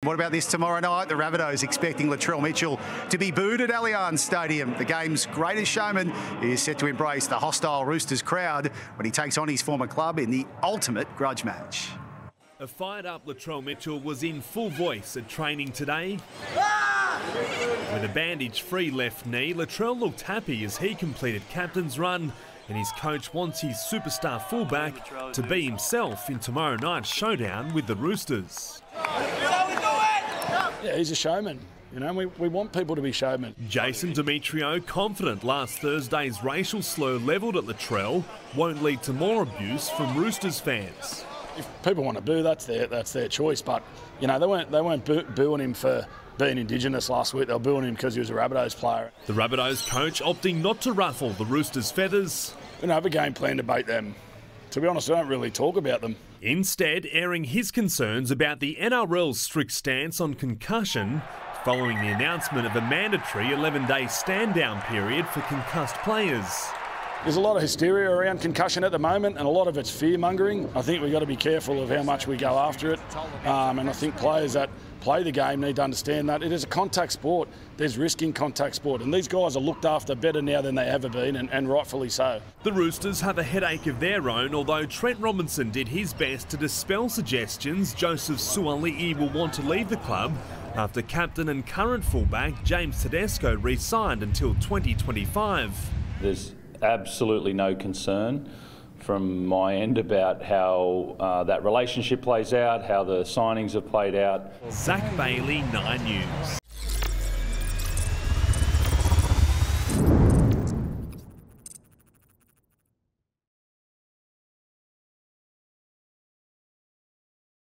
What about this tomorrow night? The Rabbitohs expecting Latrell Mitchell to be booed at Allianz Stadium. The game's greatest showman is set to embrace the hostile Roosters crowd when he takes on his former club in the ultimate grudge match. A fired-up Latrell Mitchell was in full voice at training today. With a bandage-free left knee, Latrell looked happy as he completed captain's run, and his coach wants his superstar fullback to be himself in tomorrow night's showdown with the Roosters. Yeah, he's a showman. You know, we want people to be showmen. Jason Demetrio confident last Thursday's racial slur levelled at Latrell won't lead to more abuse from Roosters fans. If people want to boo, that's their choice. But you know, they weren't booing him for being Indigenous last week. They were booing him because he was a Rabbitohs player. The Rabbitohs coach opting not to ruffle the Roosters' feathers. We don't have a game plan to bait them. To be honest, I don't really talk about them. Instead, airing his concerns about the NRL's strict stance on concussion following the announcement of a mandatory 11-day stand-down period for concussed players. There's a lot of hysteria around concussion at the moment, and a lot of it's fear-mongering. I think we've got to be careful of how much we go after it. And I think players that play the game need to understand that it is a contact sport. There's risk in contact sport, and these guys are looked after better now than they ever been, and rightfully so. The Roosters have a headache of their own, although Trent Robinson did his best to dispel suggestions Joseph Suali'i will want to leave the club after captain and current fullback James Tedesco re-signed until 2025. There's absolutely no concern from my end about how that relationship plays out, how the signings have played out. Zach Bailey, 9 News.